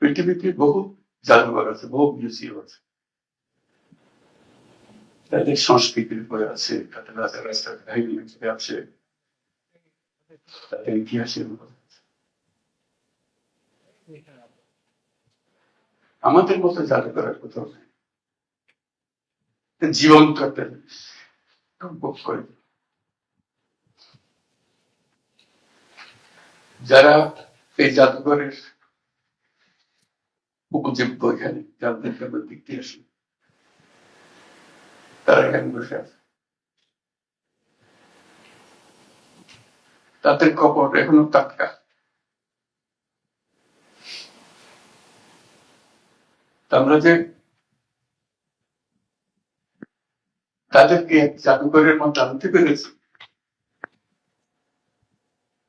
পৃথিবীতে বহু জাদুঘর আছে, বহু মিউজিয়াম আছে, তাদের সংস্কৃতির উপরে আছে, তাদের রাজা রাস্তার কাহিনী আছে, তাদের ইতিহাসের উপর আছে। আমাদের মতো জাদুঘরের কোথাও নেই, জীবন্ত একটা জিনিস উপভোগ করে। যারা এই জাদুঘরের উপজীব্য এখানে যাদের কেবল দেখতে আসে, তারা এখানে বসে আছে, তাদের খবর এখনো টাটকা। আমরা যে তাদেরকে জাদুঘরের মধ্যে আনতে পেরেছি,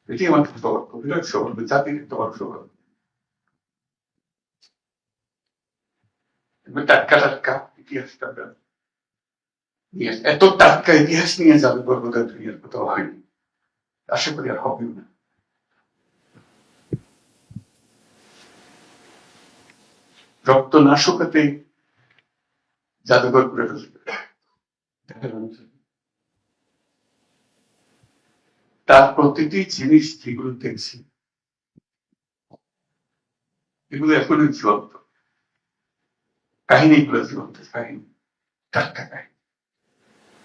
এটি আমাদের সৌভাগ্য, বিরাট সৌভাগ্য, জাতির একটা বড় সৌভাগ্য। টাটকা টাটকা ইতিহাসটা এত টাটকা ইতিহাস নিয়ে জাদুঘর বোধ হয় দুনিয়ার কোথাও হয়নি, আশা করি আর হবেও না। রক্ত না শুকাতে জাদুঘর করে ফেলবে, তার প্রতিটি জিনিস যেগুলো দেখছি এগুলো এখনো জীবন্ত, কাহিনী গুলো জীবন্ত, কাহিনী টাটকা কাহিনী।